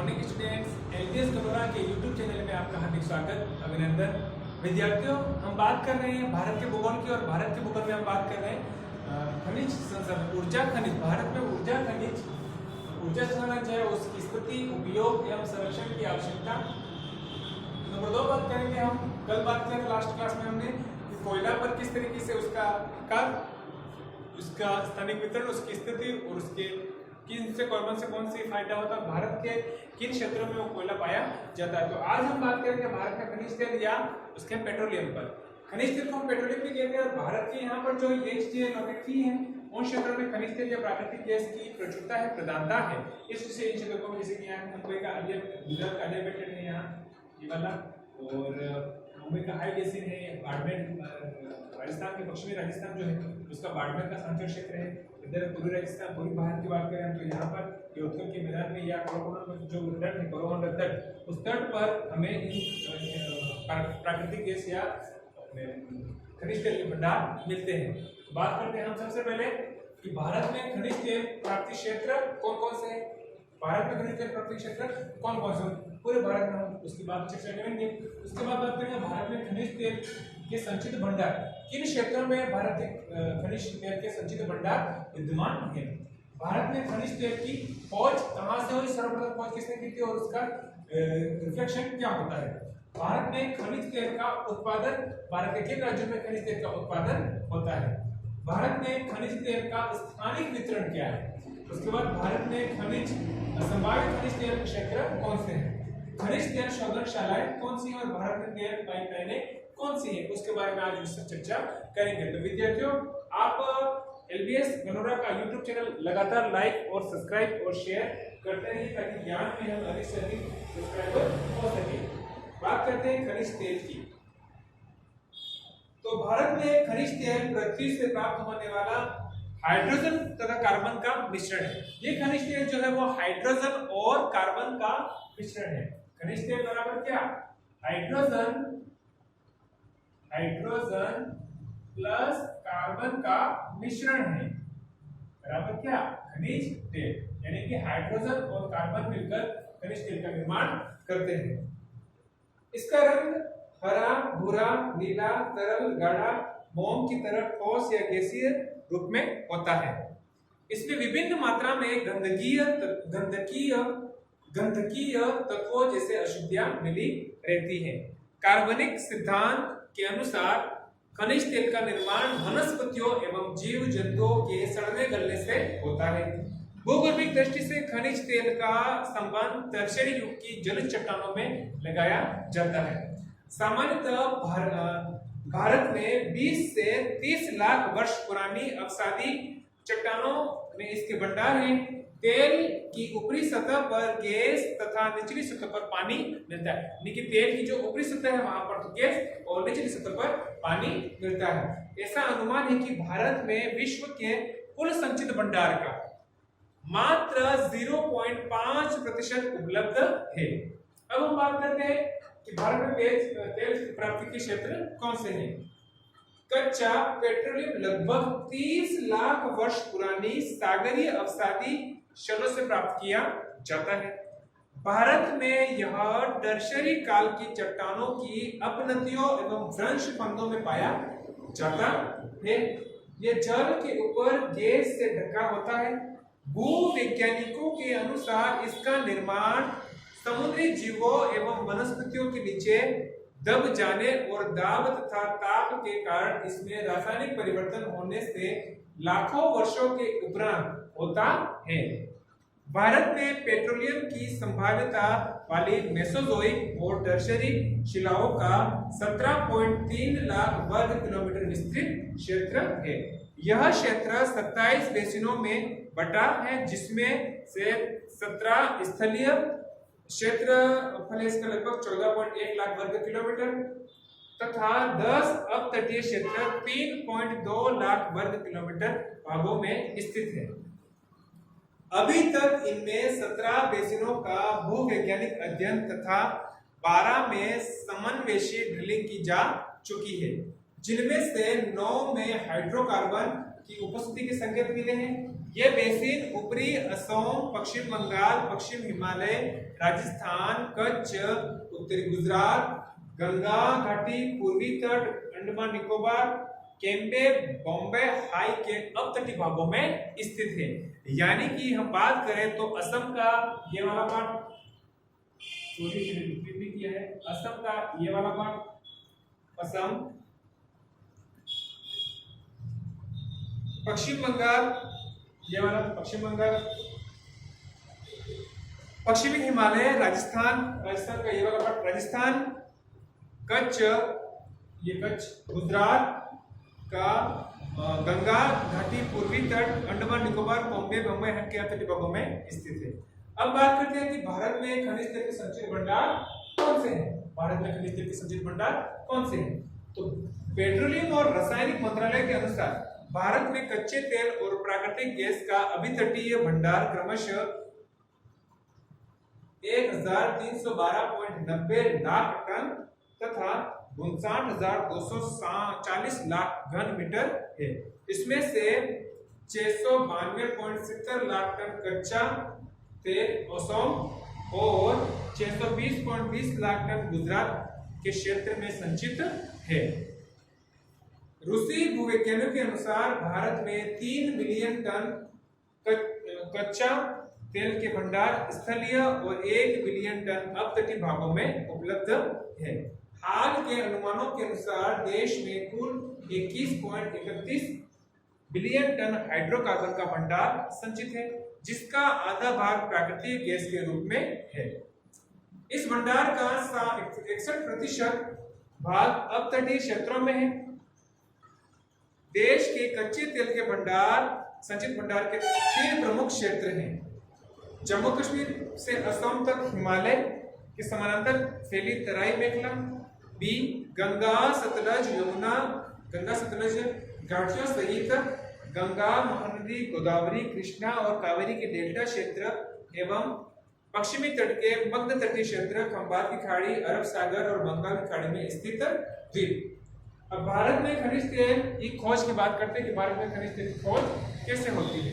Morning students, LBS गलोरा के YouTube channel में आपका हार्दिक स्वागत, अभिनंदन। विद्यार्थियों, हम बात कर रहे हैं भारत के भूगोल की, और भारत के भूगोल में हम बात कर रहे हैं खनिज संसाधन, ऊर्जा खनिज। भारत में ऊर्जा खनिज, ऊर्जा संसाधन जो है उसकी स्थिति, उपयोग एवं संरक्षण की आवश्यकता। नंबर 2 बात करेंगे हम। कल बात किया था लास्ट क्लास में हमने कोयला पर किस तरीके से उसका स्थानिक वितरण, उसकी स्थिति और उसके किन से कौन सी फायदा होता है, भारत के किन क्षेत्रों में वो कोयला पाया जाता है। तो आज हम बात करेंगे भारत में खनिज तेल या उसके पेट्रोलियम पर। खनिज तेल को हम पेट्रोलियम भी कहते हैं, और भारत के यहाँ पर जो ये चीजें लोकेट की हैं उन क्षेत्रों में खनिज तेल या प्राकृतिक गैस की प्रचुरता है, प्रधानता है। इससे इन क्षेत्रों में जैसे कि यहाँ मुंबई का गुजरात का एलिवेटेड है, यहाँ ये वाला, और मुंबई का हाई बेसिन है, बाड़मेर राजस्थान के पश्चिमी राजस्थान जो है उसका बाड़मेर का सांचल क्षेत्र है। इधर पूर्वी राजस्थान, पूर्वी भारत की बात करें तो यहाँ पर उत्तर के मैदान में या कोरोमंडल में जो तट है, कोरोमंडल तट, उस तट पर हमें इन प्राकृतिक गैस या खनिज तेल के भंडार मिलते हैं। बात करते हैं हम सबसे पहले कि भारत में खनिज तेल प्राप्ति क्षेत्र कौन कौन से हैं। भारत में खनिज तेल प्राप्ति क्षेत्र कौन कौन से, पूरे भारत में हम उसकी बात चर्चा करेंगे। उसके बाद बात करेंगे भारत में खनिज तेल के संचित भंडार, किन क्षेत्रों में भारत के खनिज तेल के संचित भंडार विद्यमान है। भारत में खनिज तेल की खोज कहां से हुई, सर्वप्रथम खोज किसने की थी, और उसका रिफ्लेक्शन क्या होता है। भारत में खनिज तेल का उत्पादन, भारत के किन राज्यों में खनिज तेल का उत्पादन होता है। भारत में खनिज तेल का स्थानिक वितरण क्या है। उसके बाद भारत में खनिज संभावित खनिज तेल क्षेत्र कौन से हैं, खनिज तेल शोधनशालाएं कौन सी हैं, और भारत में तेल पाइपलाइनें कौन सी है, उसके बारे में आज विस्तृत चर्चा करेंगे। तो विद्यार्थियों, आप एलबीएस गलोरा का यूट्यूब चैनल लगातार लाइक और सब्सक्राइब और शेयर करते रहिए ताकि ज्ञान में हम अधिक से अधिक सब्सक्राइबर हो सके। बात करते हैं खनिज तेल की। तो भारत में खनिज तेल पृथ्वी से प्राप्त होने वाला हाइड्रोजन तथा कार्बन का मिश्रण है। ये खनिज तेल जो है वो हाइड्रोजन और कार्बन का मिश्रण है। खनिज तेल बराबर क्या, हाइड्रोजन प्लस कार्बन का मिश्रण है, बराबर क्या, खनिज तेल। यानी कि हाइड्रोजन और कार्बन मिलकर खनिज तेल का निर्माण करते हैं। इसका रंग हरा, भूरा, नीला, तरल, गाढ़ा, मोम की तरह ठोस या गैसीय रूप में होता है। इसमें विभिन्न मात्रा में गंधकीय तत्वों जैसे अशुद्धियां मिली रहती हैं। कार्बनिक सिद्धांत के अनुसार खनिज तेल का निर्माण वनस्पतियों एवं जीव जंतुओं के सड़ने गलने से होता है। भौगोलिक दृष्टि से खनिज तेल का संबंध टर्शियरी युग की जल चट्टानों में लगाया जाता है। सामान्यतः भारत में 20 से 30 लाख वर्ष पुरानी अवसादी चट्टानों में इसके भंडार हैं। तेल की ऊपरी सतह पर गैस तथा निचली सतह पर पानी मिलता है। यानी कि तेल की जो ऊपरी सतह है वहां पर तो गैस, और निचली सतह पर पानी मिलता है। ऐसा अनुमान है कि भारत में विश्व के कुल संचित भंडार का मात्र 0.5% उपलब्ध है। अब हम बात करते हैं कि भारत में तेल प्राप्ति के क्षेत्र कौन से हैं। कच्चा पेट्रोलियम लगभग 30 लाख वर्ष पुरानी सागरीय अवसादी शैलों से प्राप्त किया जाता है। भारत में यह टर्शियरी काल की चट्टानों की अपनतियों एवं भ्रंश खंडों में पाया जाता है। यह जल के ऊपर गैस से ढका होता है। भूवैज्ञानिकों के अनुसार इसका निर्माण समुद्री जीवों एवं वनस्पतियों के नीचे दब जाने और दाब तथा ताप के कारण इसमें रासायनिक परिवर्तन होने से लाखों वर्षों के उपरांत होता है। भारत में पेट्रोलियम की संभाव्यता वाली मेसोजोइक और टर्शियरी शिलाओं का 17.3 लाख वर्ग किलोमीटर विस्तृत क्षेत्र है। यह क्षेत्र 27 बेसिनों में बटा है, जिसमें से 17 स्थलीय क्षेत्रफल इसका लगभग 14.1 लाख वर्ग किलोमीटर तथा 10 अपतटीय क्षेत्र 3.2 लाख वर्ग किलोमीटर भागों में स्थित है। अभी तक इनमें 17 बेसिनों का भूवैज्ञानिक अध्ययन तथा 12 में समन्वेशी ड्रिलिंग की जा चुकी है, जिनमें से 9 में हाइड्रोकार्बन की उपस्थिति के संकेत मिले हैं। ये बेसिन ऊपरी असम, पश्चिम बंगाल, पश्चिम हिमालय, राजस्थान, कच्छ, उत्तरी गुजरात, गंगा घाटी, पूर्वी तट, अंडमान निकोबार, केम्बे, बॉम्बे हाई के अपतटीय भागों में स्थित है। यानी कि हम बात करें तो असम का ये वाला पार्ट भी किया है, असम का ये वाला पार्ट, असम, पश्चिम बंगाल ये वाला पश्चिम बंगाल, पश्चिमी हिमालय, राजस्थान, राजस्थान का ये वाला पार्ट राजस्थान, कच्छ ये कच्छ, गुजरात का गंगा घाटी, पूर्वी तट, अंडमान निकोबार, बॉम्बे के तटीय भागों में स्थित है। अब बात करते हैं कि भारत में खनिज तेल के संचित भंडार कौन से हैं। भारत में खनिज तेल के संचित भंडार कौन से हैं? तो पेट्रोलियम और रासायनिक मंत्रालय के अनुसार भारत में कच्चे तेल और प्राकृतिक गैस का अभितटीय भंडार क्रमशः 1312.90 लाख टन तथा 59,240 लाख घन मीटर है। इसमें से 692.70 लाख टन कच्चा तेल असम और 620.20 लाख टन गुजरात के क्षेत्र में संचित है। रूसी भूवैज्ञानिकों के अनुसार भारत में 3 मिलियन टन कच्चा तेल के भंडार स्थलीय और 1 मिलियन टन अपतटीय भागों में उपलब्ध है। हाल के अनुमानों के अनुसार देश में कुल 21.31 बिलियन टन हाइड्रोकार्बन का भंडार संचित है, जिसका आधा भाग प्राकृतिक गैस के रूप में है। इस भंडार का 61% भाग अपतटीय क्षेत्रों में है। देश के कच्चे तेल के संचित भंडार के 3 प्रमुख क्षेत्र हैं। जम्मू कश्मीर से असम तक हिमालय के समानांतर फैली तराई मेखला, बी गंगा सतलज घाटियों सहित गंगा, महानदी, गोदावरी, कृष्णा और कावेरी के डेल्टा क्षेत्र एवं पश्चिमी तट के मध्य तटीय क्षेत्र, खंबात की खाड़ी, अरब सागर और बंगाल की खाड़ी में स्थित द्वीप। अब भारत में खनिज तेल की खोज की बात करते हैं कि भारत में खनिज तेल की खोज कैसे होती है।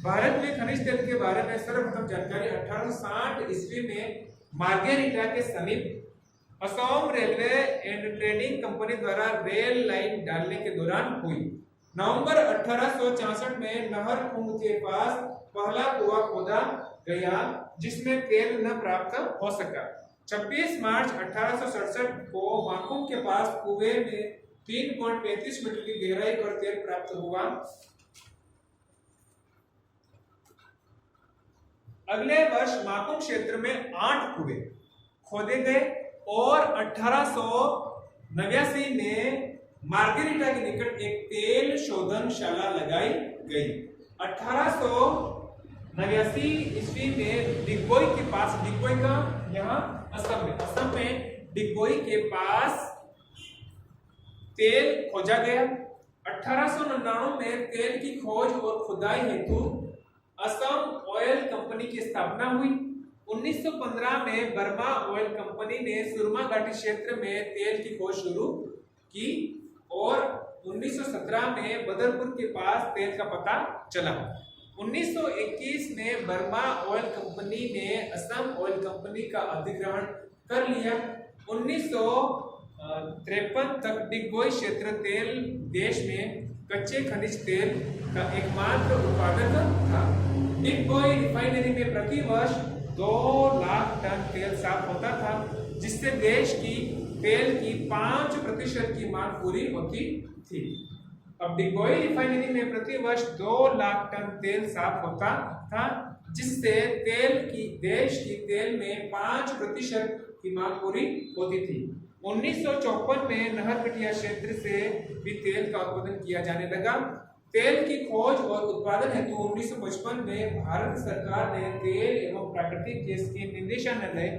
भारत में खनिज तेल के बारे में सर्वप्रथम जानकारी 1860 ईस्वी में मार्गेरिटा के समीप Assam railway and trading company द्वारा रेल लाइन डालने के दौरान हुई। नवंबर 1866 में नहर कुंड के पास पहला कुआं खोदा गया जिसमें तेल न प्राप्त हो सका। 26 मार्च 1867 को माकुम के पास कुएं में 3.35 मीटर की गहराई पर तेल प्राप्त हुआ। अगले वर्ष माकुम क्षेत्र में 8 कुएं खोदे गए और 1889 में मार्गेरिटा के निकट एक तेल शोधनशाला लगाई गई। 1889 ईस्वी में डिगबोई के पास, डिगबोई का यहाँ असम में डिगबोई के पास तेल खोजा गया। 1899 में तेल की खोज और खुदाई हेतु असम ऑयल कंपनी की स्थापना हुई। 1915 में बर्मा ऑयल कंपनी ने सुरमा घाटी क्षेत्र में तेल की खोज शुरू की और 1917 में बदरपुर के पास तेल का पता चला। 1921 में बर्मा ऑयल कंपनी ने असम ऑयल कंपनी का अधिग्रहण कर लिया। 1953 तक डिगबोई क्षेत्र तेल देश में कच्चे खनिज तेल का एकमात्र उत्पादक था। डिगबोई रिफाइनरी में प्रति वर्ष 2 लाख टन तेल साफ होता था, जिससे देश की तेल की 5% की मांग पूरी होती थी। अब डिगबोई रिफाइनरी में प्रति वर्ष 2 लाख टन तेल साफ होता था, जिससे देश की तेल में 5% की मांग पूरी होती थी। 1954 में नहरकटिया क्षेत्र से भी तेल का उत्पादन किया जाने लगा। तेल की खोज और उत्पादन हेतु 1955 में भारत सरकार ने तेल एवं प्राकृतिक गैस के निदेशालय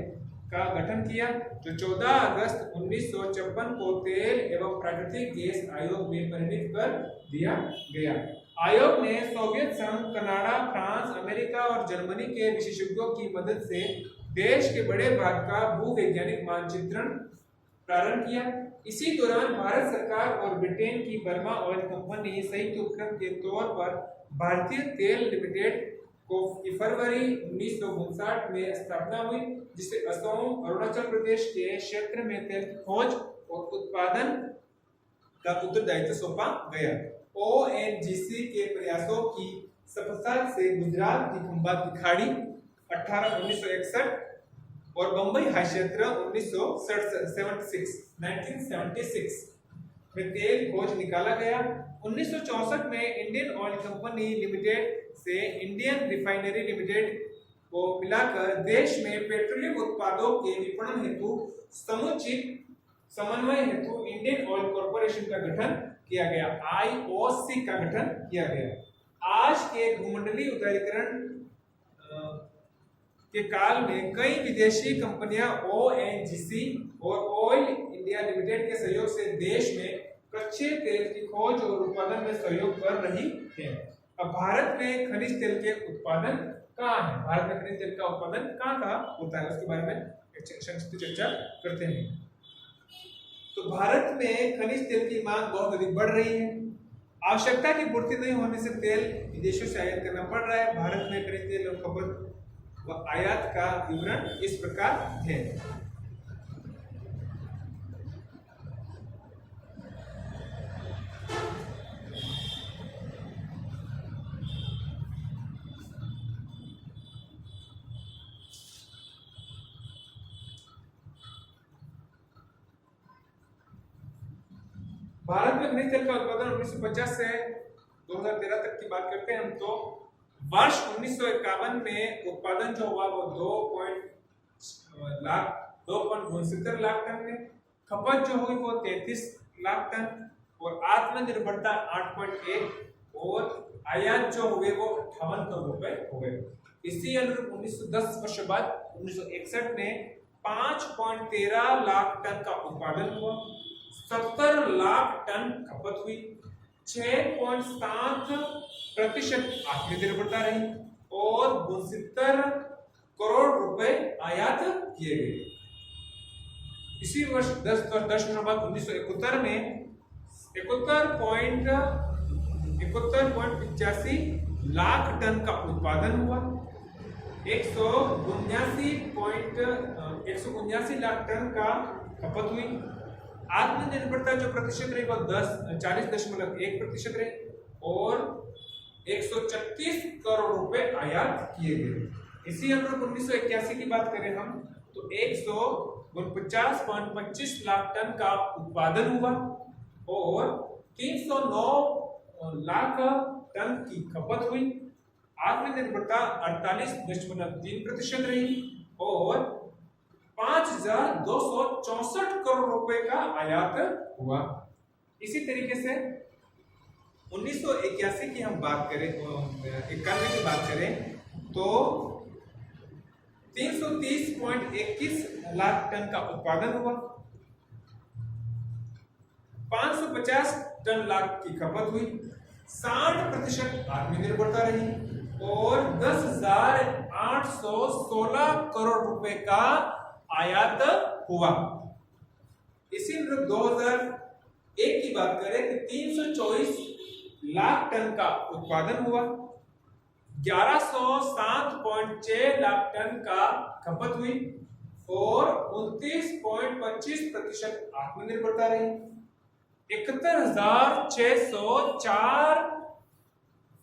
का गठन किया, जो 14 अगस्त 1954 को तेल एवं प्राकृतिक गैस आयोग में परिणित कर दिया गया। आयोग ने सोवियत संघ, कनाडा, फ्रांस, अमेरिका और जर्मनी के विशेषज्ञों की मदद से देश के बड़े भाग का भूवैज्ञानिक मानचित्रण प्रारंभ किया। इसी दौरान भारत सरकार और ब्रिटेन की बर्मा ऑयल कंपनी संयुक्त उपक्रम के तौर पर भारतीय तेल लिमिटेड को फरवरी 1959 में स्थापना हुई, जिसे असम अरुणाचल प्रदेश के क्षेत्र में तेल की खोज और उत्पादन का उत्तरदायित्व सौंपा गया। ओएनजीसी के प्रयासों की सफलता से गुजरात की खंबात की खाड़ी 1961 और बंबई हाई क्षेत्र 1976 में तेल खोज निकाला गया। 1964 में इंडियन ऑयल कंपनी लिमिटेड से इंडियन रिफाइनरी लिमिटेड को मिलाकर देश में पेट्रोलियम उत्पादों के विपणन हेतु समुचित समन्वय हेतु इंडियन ऑयल कॉर्पोरेशन का गठन किया गया, आईओसी का गठन किया गया। आज के भूमंडलीय उदारीकरण के काल में कई विदेशी कंपनियां ओएनजीसी और ऑयल इंडिया लिमिटेड के सहयोग से देश में कच्चे तेल की खोज और उत्पादन में सहयोग कर रही है। अब भारत में खनिज तेल के उत्पादन कहाँ है, भारत में खनिज तेल का उत्पादन कहाँ होता है, उसके बारे में संक्षिप्त चर्चा करते हैं। तो भारत में खनिज तेल की मांग बहुत अधिक बढ़ रही है। आवश्यकता की पूर्ति नहीं होने से तेल विदेशों से आयात करना पड़ रहा है। भारत में खनिज तेल और खपत व आयात का विवरण इस प्रकार है। भारत में खनिज तेल का उत्पादन 1950 से 2013 तक की बात करते हैं हम, तो वर्ष 1951 में उत्पादन जो हुआ वो 2.69 लाख टन में, खपत जो हुई वो 33 लाख टन और आत्मनिर्भरता 8.1 और आयात जो हुए वो 58 करोड़ रुपए हो गए। इसी अनुरूप 1910 वर्ष बाद 1961 में 5.13 लाख टन का उत्पादन हुआ, 70 लाख टन खपत हुई, 6.7% आत्मनिर्भरता रही और 72 करोड़ रुपए आयात किए गए। इसी वर्ष 10 वर्ष बाद 1971 में 71.85 लाख टन का उत्पादन हुआ, 179 लाख टन का खपत हुई। आत्मनिर्भरता जो प्रतिशत रही वो 40.1% रही और 136 करोड़ रुपए आयात किए गए। इसी अनुरूप 1981 की बात करें हम तो 149.25 लाख टन का उत्पादन हुआ और 309 लाख टन की खपत हुई। आत्मनिर्भरता 48.3% रही और 5,264 करोड़ रुपए का आयात हुआ। इसी तरीके से 1981 की हम बात करें, 91 की बात करें तो 330.21 लाख टन का उत्पादन हुआ, 550 टन लाख की खपत हुई, 60% आत्मनिर्भरता रही और 10,816 करोड़ रुपए का आयात हुआ। इसी 2001 की बात करें तो 324 लाख टन का उत्पादन हुआ, 1107.6 लाख टन का खपत हुई और 29.25% आत्मनिर्भरता रही, 71,604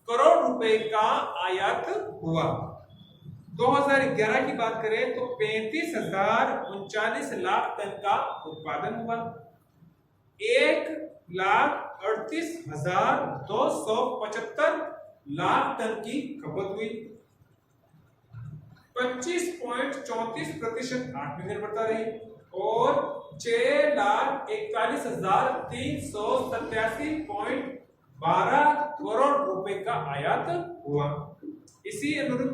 करोड़ रुपए का आयात हुआ। 2011 की बात करें तो 35,039 लाख टन का उत्पादन हुआ, 1,38,275 लाख टन की खपत हुई, 25.34% आत्मनिर्भरता रही और 6,41,387.12 करोड़ रुपए का आयात हुआ। इसी अनुरूप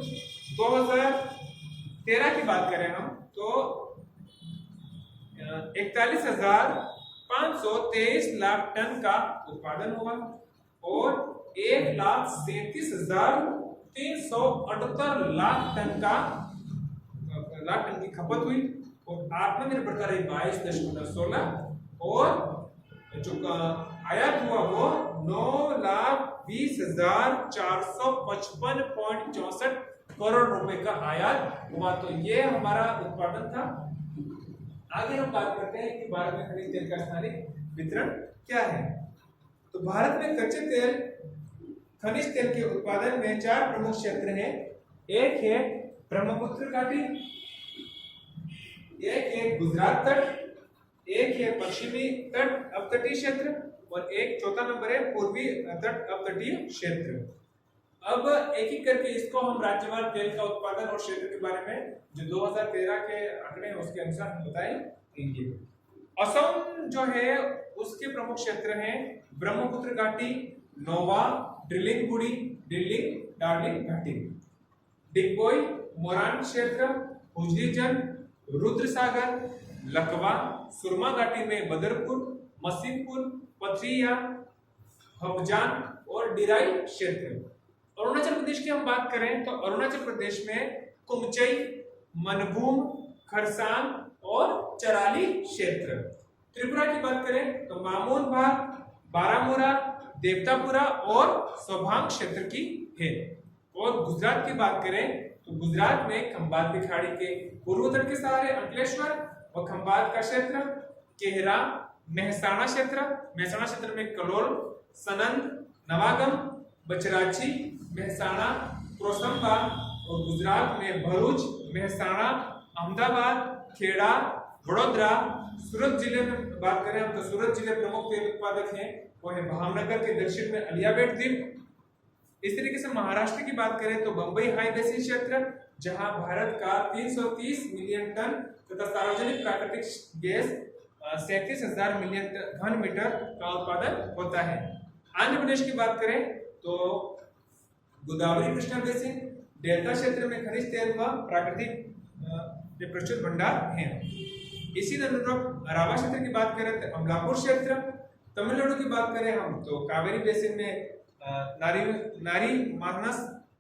2013 की बात करें हम तो 41,523 लाख टन का उत्पादन हुआ और 1,37,378 लाख टन की खपत हुई और आत्मनिर्भरता रही 22.16 और जो आयात हुआ वो 9,20,455.64 करोड़ रुपए का आयात हुआ। तो ये हमारा उत्पादन था। आगे हम बात करते हैं कि भारत में खनिज तेल का स्थानिक वितरण क्या है। तो भारत में कच्चे तेल खनिज तेल के उत्पादन में 4 प्रमुख क्षेत्र हैं। एक है ब्रह्मपुत्र घाटी, एक है गुजरात तट, एक है पश्चिमी तट अपतटीय क्षेत्र और एक चौथा नंबर है पूर्वी तट अपतटीय क्षेत्र। अब एक एक करके इसको हम राज्यवार तेल का उत्पादन और क्षेत्र के बारे में जो 2013 के आंकड़े हैं उसके अनुसार हम बताएंगे। असम जो है उसके प्रमुख क्षेत्र हैं ब्रह्मपुत्र घाटी, नोवा, ड्रिलिंगबुड़ी, ड्रिलिंग, डार्लिंग घाटी, डिगबोई, मोरान क्षेत्र, हुजरीजन, रुद्रसागर, लकवा, सुरमा घाटी में बदरपुर, मसीमपुर, पथरिया, हबजान और डिराई क्षेत्र। अरुणाचल प्रदेश की हम बात करें तो अरुणाचल प्रदेश में कुमचई, मनभूम, खरसांग और चराली क्षेत्र। त्रिपुरा की बात करें तो मामून भाग, बारामूला, देवतापुरा और सोभांग क्षेत्र की है। और गुजरात की बात करें तो गुजरात में खंबात की खाड़ी के पूर्व तट के सहारे अंकलेश्वर और खंबात का क्षेत्र, केहरा, मेहसाणा क्षेत्र में कलोल, सनंद, नवागम, बचराची, मेहसाणा, क्रोसंबा और गुजरात में भरूच, मेहसाणा, अहमदाबाद, खेड़ा, वडोदरा। सूरत जिले में बात करें हम तो सूरत जिले प्रमुख तेल उत्पादक हैं वो है भावनगर के दक्षिण में अलियाबेट द्वीप। इस तरीके से महाराष्ट्र की बात करें तो बंबई हाई बेसिन क्षेत्र जहां भारत का 330 मिलियन टन तथा सार्वजनिक प्राकृतिक गैस 37,000 मिलियन घन मीटर का उत्पादन होता है। आंध्र प्रदेश की बात करें तो गोदावरी कृष्णा बेसिन, डेल्टा क्षेत्र में खनिज तेल व प्राकृतिक प्रचुर भंडार हैं। इसी अनुरूप रावा क्षेत्र की बात करें तो अमलापुर क्षेत्र, तमिलनाडु की बात करें हम तो कावेरी बेसिन में नारी मानस,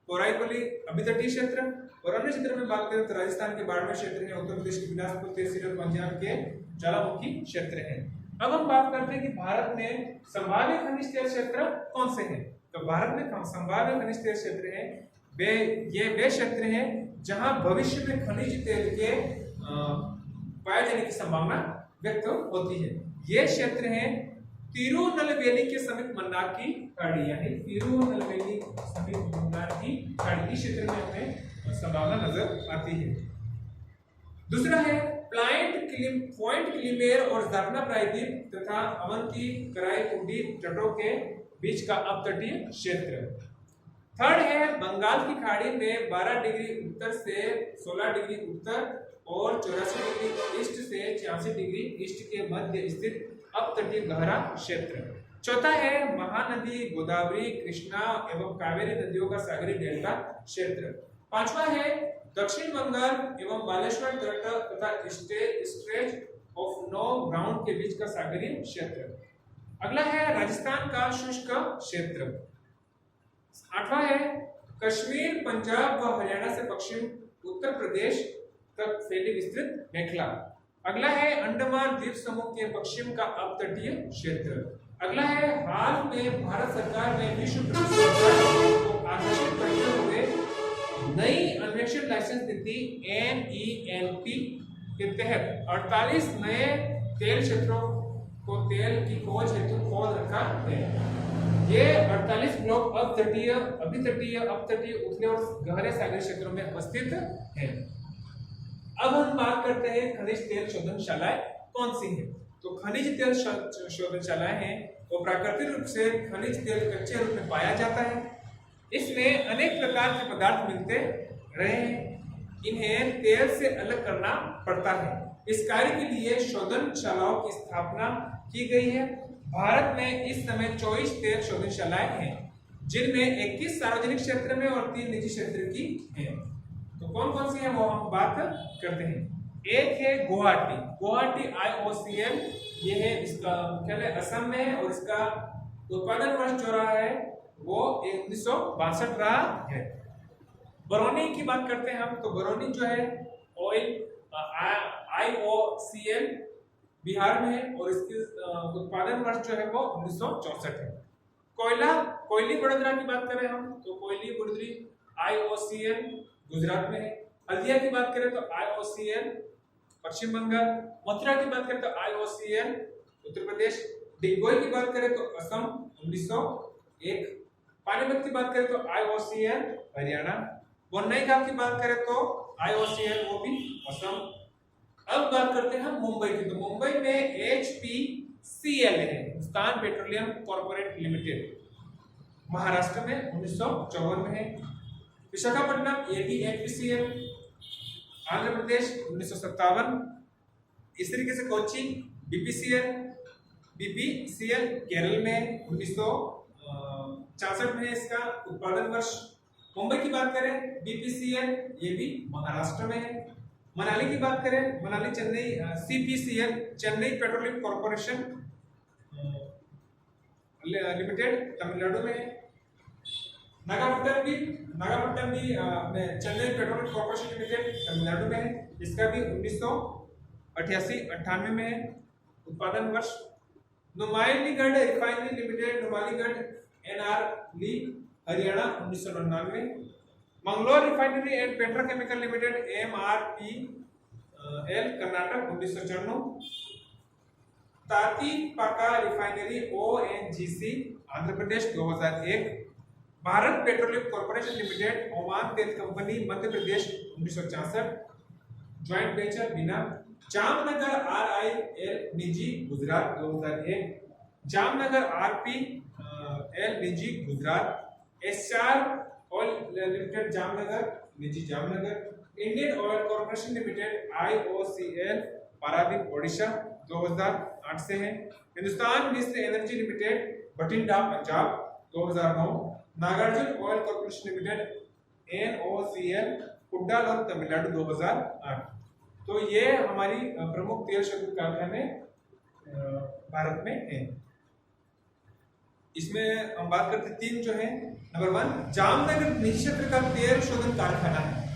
कोराईपल्ली अभितटीय क्षेत्र और अन्य क्षेत्र में बात करें तो राजस्थान के बाड़मेर क्षेत्र है, उत्तर प्रदेश के बिलासपुर, तहसील और पंजाब के ज्वालामुखी क्षेत्र है। अब हम बात करते हैं कि भारत में संभाव्य खनिज तेल क्षेत्र कौन से हैं। तो भारत में संभाव्य खनिज तेल क्षेत्र हैं वे क्षेत्र हैं जहां भविष्य में खनिज तेल के पाए जाने की संभावना व्यक्त होती है। ये क्षेत्र हैं तिरुनेलवेली के समीप मन्नार की खाड़ी, यानी तिरुनेलवेली समीप मन्नार की खाड़ी इस क्षेत्र में हमें संभावना नजर आती है। दूसरा है पॉइंट क्लिमेर और जाफना प्रायद्वीप तथा अवंती कराईकुंडी तटों के बीच का अपतटीय क्षेत्र। थर्ड है बंगाल की खाड़ी में 12 डिग्री उत्तर से 16 डिग्री उत्तर और 84 डिग्री ईस्ट से 86 डिग्री ईस्ट के मध्य स्थित अपतटीय गहरा क्षेत्र। चौथा है महानदी गोदावरी, कृष्णा एवं कावेरी नदियों का सागरी डेल्टा क्षेत्र। पांचवा है दक्षिण बंगाल एवं बालेश्वर तट तथा स्ट्रेच ऑफ नो ग्राउंड के बीच का सागरीय क्षेत्र। अगला है राजस्थान का शुष्क क्षेत्र। आठवां है कश्मीर, पंजाब व हरियाणा से पश्चिम उत्तर प्रदेश तक फैली विस्तृत मेखला। अगला है अंडमान द्वीप समूह के पश्चिम का अपतटीय क्षेत्र। अगला है हाल में भारत सरकार ने विश्व प्रतिस्पर्धा को आकर्षित करते हुए नई अन्वेषण लाइसेंस नीति NELP के तहत 48 नए तेल क्षेत्रों को तेल की खोज हेतु खोद रखा है। ये 48 ब्लॉक अपतटीय, अभितटीय, अपतटीय, उथले और गहरे सागरीय क्षेत्रों में अवस्थित हैं। अब हम बात करते हैं खनिज तेल शोधनशालाएं कौन सी हैं। तो खनिज तेल शोधनशालाएं हैं वो प्राकृतिक रूप से खनिज तेल कच्चे रूप में पाया जाता है। इसमें अनेक प्रकार के पदार्थ मिलते रहे हैं, इन्हें तेल से अलग करना पड़ता है। इस कार्य के लिए शोधनशालाओं की स्थापना की गई है। भारत में इस समय 24 तेल शोधनशालाएं हैं जिनमें 21 सार्वजनिक क्षेत्र में और 3 निजी क्षेत्र की हैं। तो कौन कौन सी है वो हम बात करते हैं। एक है गुवाहाटी IOCL, ये है, इसका मुख्यालय असम में है और इसका उत्पादन वर्ष जो रहा है वो 1962 रहा है। बरौनी की बात करते हैं हम तो बरौनी जो है ऑयल IOCL बिहार में है और इसकी उत्पादन वर्ष जो है वो 1964 है। कोयली वडोदरा की बात करें हम तो कोयली वडोदरी IOCL गुजरात में है। हल्दिया की बात करें तो IOCL पश्चिम बंगाल। मथुरा की बात करें तो IOCL उत्तर प्रदेश। डिगबोई की बात करें तो असम 1901। पानीपत की बात करें तो IOCL हरियाणा। बोनाईघाट की बात करें तो IOCL वो भी असम। अब बात करते हैं मुंबई की, तो मुंबई में HPCL है, Hindustan petroleum corporate limited, Maharashtra में 1954 में है। विशाखापट्टनम ये भी HPCL, आंध्र प्रदेश 1957। इस तरीके से कोची BPCL केरल में 1966 में इसका उत्पादन वर्ष। मुंबई की बात करें BPCL ये भी महाराष्ट्र में है। मनाली की बात करें Manali Chennai CPCL Chennai petroleum corporation limited Tamil Nadu में है। नागापट्टनम भी Chennai petroleum corporation limited Tamil Nadu में है। इसका भी 1988-98 में है उत्पादन वर्ष। Numaligarh refinery limited Numaligarh NR ली Haryana 1999। Mangalore refinery and petrochemical limited MRPL Karnataka 1994। Tatipaka refinery ONGC Andhra Pradesh 2001। Bharat petroleum corporation limited Oman तेल company Madhya Pradesh 1966 joint venture Bina. Jamnagar RIL निजी गुजरात 2001। जामनगर RPL निजी Gujarat. SR oil limited Jamnagar निजी Jamnagar. Indian Oil Corporation Limited IOCL Paradip Odisha 2008 से है। Hindustan Mishra Energy Limited Bathinda Punjab 2009। Nagarjuna Oil Corporation Limited NOCL Cuddalore Tamil Nadu 2008। तो ये हमारी प्रमुख तेल शोधन कारखाने भारत में हैं। इसमें हम बात करते हैं तीन जो है। नंबर 1 जामनगर निजी क्षेत्र का तेल शोधन कारखाना है।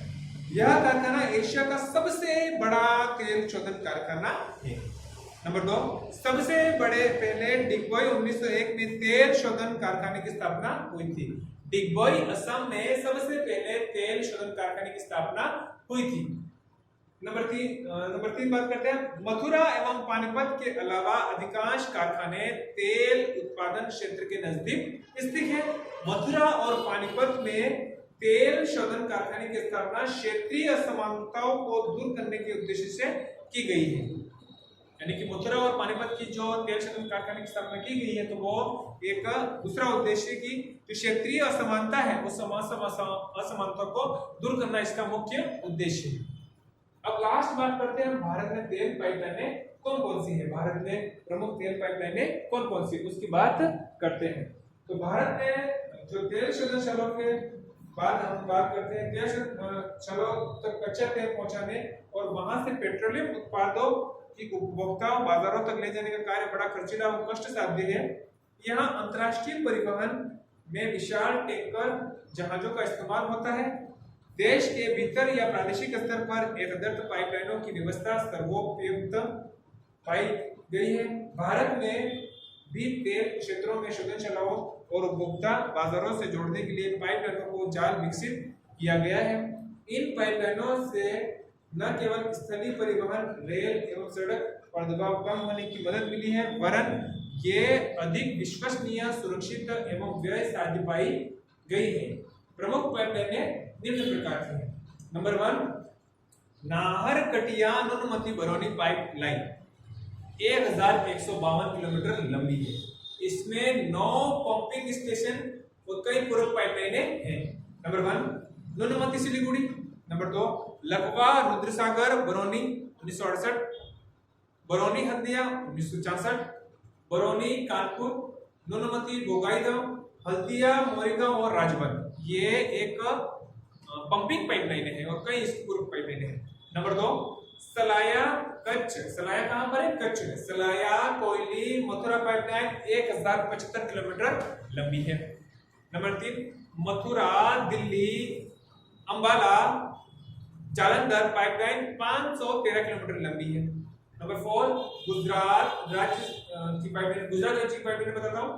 यह कारखाना एशिया का सबसे बड़ा तेल शोधन कारखाना है। नंबर 2 सबसे बड़े पहले डिगबोई 1901 में तेल शोधन कारखाने की स्थापना हुई थी। डिगबोई असम में सबसे पहले तेल शोधन कारखाने की स्थापना हुई थी। नंबर 3 बात करते हैं मथुरा एवं पानीपत के अलावा अधिकांश कारखाने तेल उत्पादन क्षेत्र के नजदीक स्थित हैं। मथुरा और पानीपत में तेल शोधन कारखाने की स्थापना क्षेत्रीय असमानताओं को दूर करने के उद्देश्य से की गई है। यानी कि मथुरा और पानीपत की जो तेल शोधन कारखाने की स्थापना की गई है तो वो एक दूसरा उद्देश्य की जो क्षेत्रीय असमानता है उस असमानता को दूर करना इसका मुख्य उद्देश्य है। अब लास्ट बात करते हैं भारत में तेल पाइपलाइनें कौन कौन सी है। भारत में प्रमुख तेल पाइपलाइनें कौन कौन सी उसकी बात करते हैं। तो भारत में जो तेल शोधनशालाओं के बाद हम बात करते हैं तेल शोधनशालाओं तक कच्चा तेल पहुंचाने और वहां से पेट्रोलियम उत्पादों की उपभोक्ताओं बाजारों तक ले जाने का कार्य बड़ा खर्चीला और कष्ट साध्य है। यहाँ अंतर्राष्ट्रीय परिवहन में विशाल टैंकर जहाजों का इस्तेमाल होता है। देश के भीतर या प्रादेशिक स्तर पर एकत्रित पाइपलाइनों की व्यवस्था सर्वोपयुक्त पाई गई है। भारत में भी तेल क्षेत्रों में शोधनशालाओं और उपभोक्ता बाजारों से जोड़ने के लिए पाइपलाइनों को जाल विकसित किया गया है। इन पाइपलाइनों से न केवल स्थलीय परिवहन रेल एवं सड़क पर दबाव कम होने की मदद मिली है वरन ये अधिक विश्वसनीय सुरक्षित एवं व्यय साध्य पाई गई है। प्रमुख पाइपलाइनें निम्न प्रकार की हैं। Number 1 Naharkatiya Nunmati Barauni pipeline 1152 kilometre लंबी है। इसमें 9 पंपिंग स्टेशन और कई पूरक पाइपलाइनें हैं। नंबर 1 नुनमती सिलीगुड़ी। नंबर 2 लखवा रुद्रसागर बरौनी 1968। बरौनी हल्दिया 1966। बरौनी कानपुर। नुनमती बोगाईगांव हल्दिया मोरीगांव और राजबंद ये एक पंपिंग पाइपलाइन है और कई पूरक पाइपलाइन है। नंबर 2 सलाया कच्छ। सलाया कहां पर है? कच्छ में। सलाया कोयली मथुरा पाइपलाइन 1075 किलोमीटर लंबी है। Number 3 Mathura Delhi Ambala Jalandhar pipeline 513 kilometre लंबी है। नंबर 4 गुजरात राज्य की पाइपलाइन, गुजरात राज्य की पाइपलाइन बताता हूँ।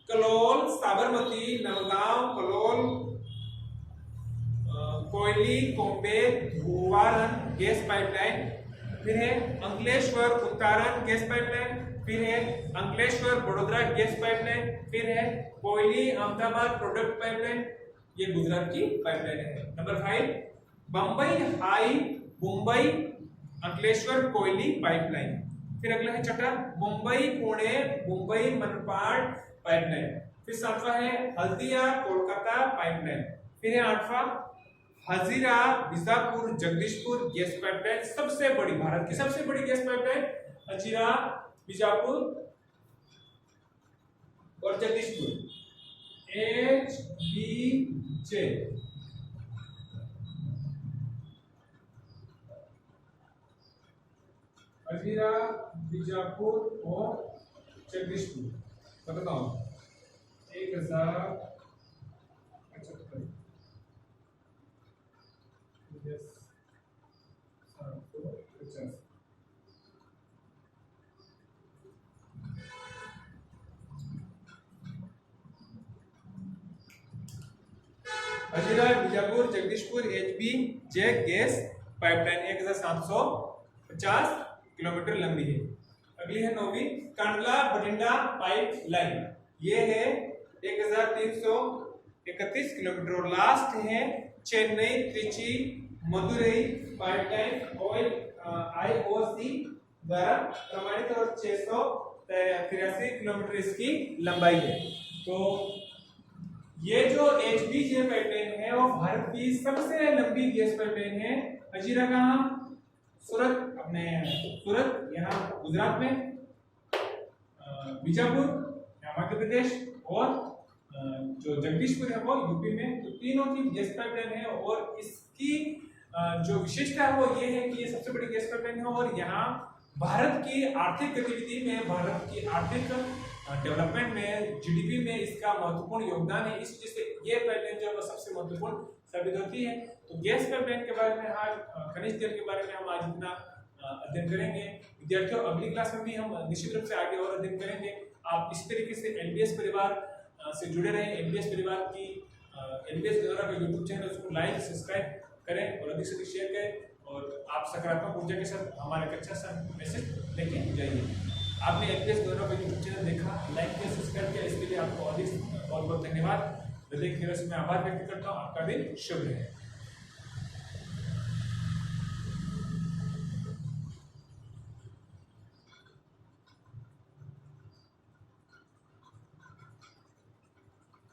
कलोल साबरमती नवगांव कलोल कोयली कोम्बे धुवारन गैस पाइपलाइन, फिर है अंकलेश्वर उत्तारण गैस पाइपलाइन, फिर है अंकलेश्वर बड़ोदरा गैस पाइपलाइन, फिर है कोयली अहमदाबाद प्रोडक्ट पाइपलाइन। ये गुजरात की पाइपलाइन है। नंबर 5 बंबई हाई मुंबई अंकलेश्वर कोयली पाइपलाइन। फिर अगला है छठा मुंबई पुणे मुंबई मनपाड पाइपलाइन। फिर सातवां है हल्दिया कोलकाता पाइपलाइन। फिर है आठवां हजीरा बीजापुर जगदीशपुर गैस पाइपलाइन, सबसे बड़ी, भारत की सबसे बड़ी गैस पाइपलाइन हजीरा बीजापुर और जगदीशपुर HBJ। हजीरा बीजापुर और जगदीशपुर बताता हूँ 1075 Hazira Bijapur Jagdishpur HBJ gas pipeline 1750 kilometre लंबी है। अगली है 9वीं कंडला बठिंडा पाइपलाइन, ये है 1331 किलोमीटर। और लास्ट है Chennai Trichy Madurai pipeline oil IOC द्वारा प्रमाणित और 683 किलोमीटर इसकी लंबाई है। तो ये जो HBJ पाइपलाइन है वो भारत की सबसे लंबी गैस पाइपलाइन है। हजीरा कहाँ? सूरत, अपने सूरत यहाँ गुजरात में, बीजापुर मध्य प्रदेश और जो जगदीशपुर है वो यूपी में। तो तीनों की गैस पाइपलाइन है और इसकी जो विशेषता है वो ये है कि ये सबसे बड़ी गैस पाइपलाइन है और यहाँ भारत की आर्थिक गतिविधि में, भारत की आर्थिक डेवलपमेंट में, GDP में इसका महत्वपूर्ण योगदान है। इस वजह से ये पाइपलाइन जो है सबसे महत्वपूर्ण साबित होती है। तो गैस पाइपलाइन के बारे में आज, खनिज तेल के बारे में हम आज इतना अध्ययन करेंगे। विद्यार्थियों अगली क्लास में भी हम निश्चित रूप से आगे और अध्ययन करेंगे। आप इस तरीके से LBS परिवार से जुड़े रहें। LBS परिवार की LBS द्वारा यूट्यूब चैनल उसको लाइक सब्सक्राइब करें और अधिक से अधिक शेयर करें और आप सकारात्मक ऊर्जा के साथ हमारे कक्षा सा मैसेज लेके जाइए। आपने LBS द्वारा यूट्यूब चैनल देखा, लाइक किया, सब्सक्राइब किया, इसके लिए आपको अधिक बहुत बहुत धन्यवाद। हृदय की तरफ से मैं आभार व्यक्त करता हूँ। आपका दिन शुभ रहे।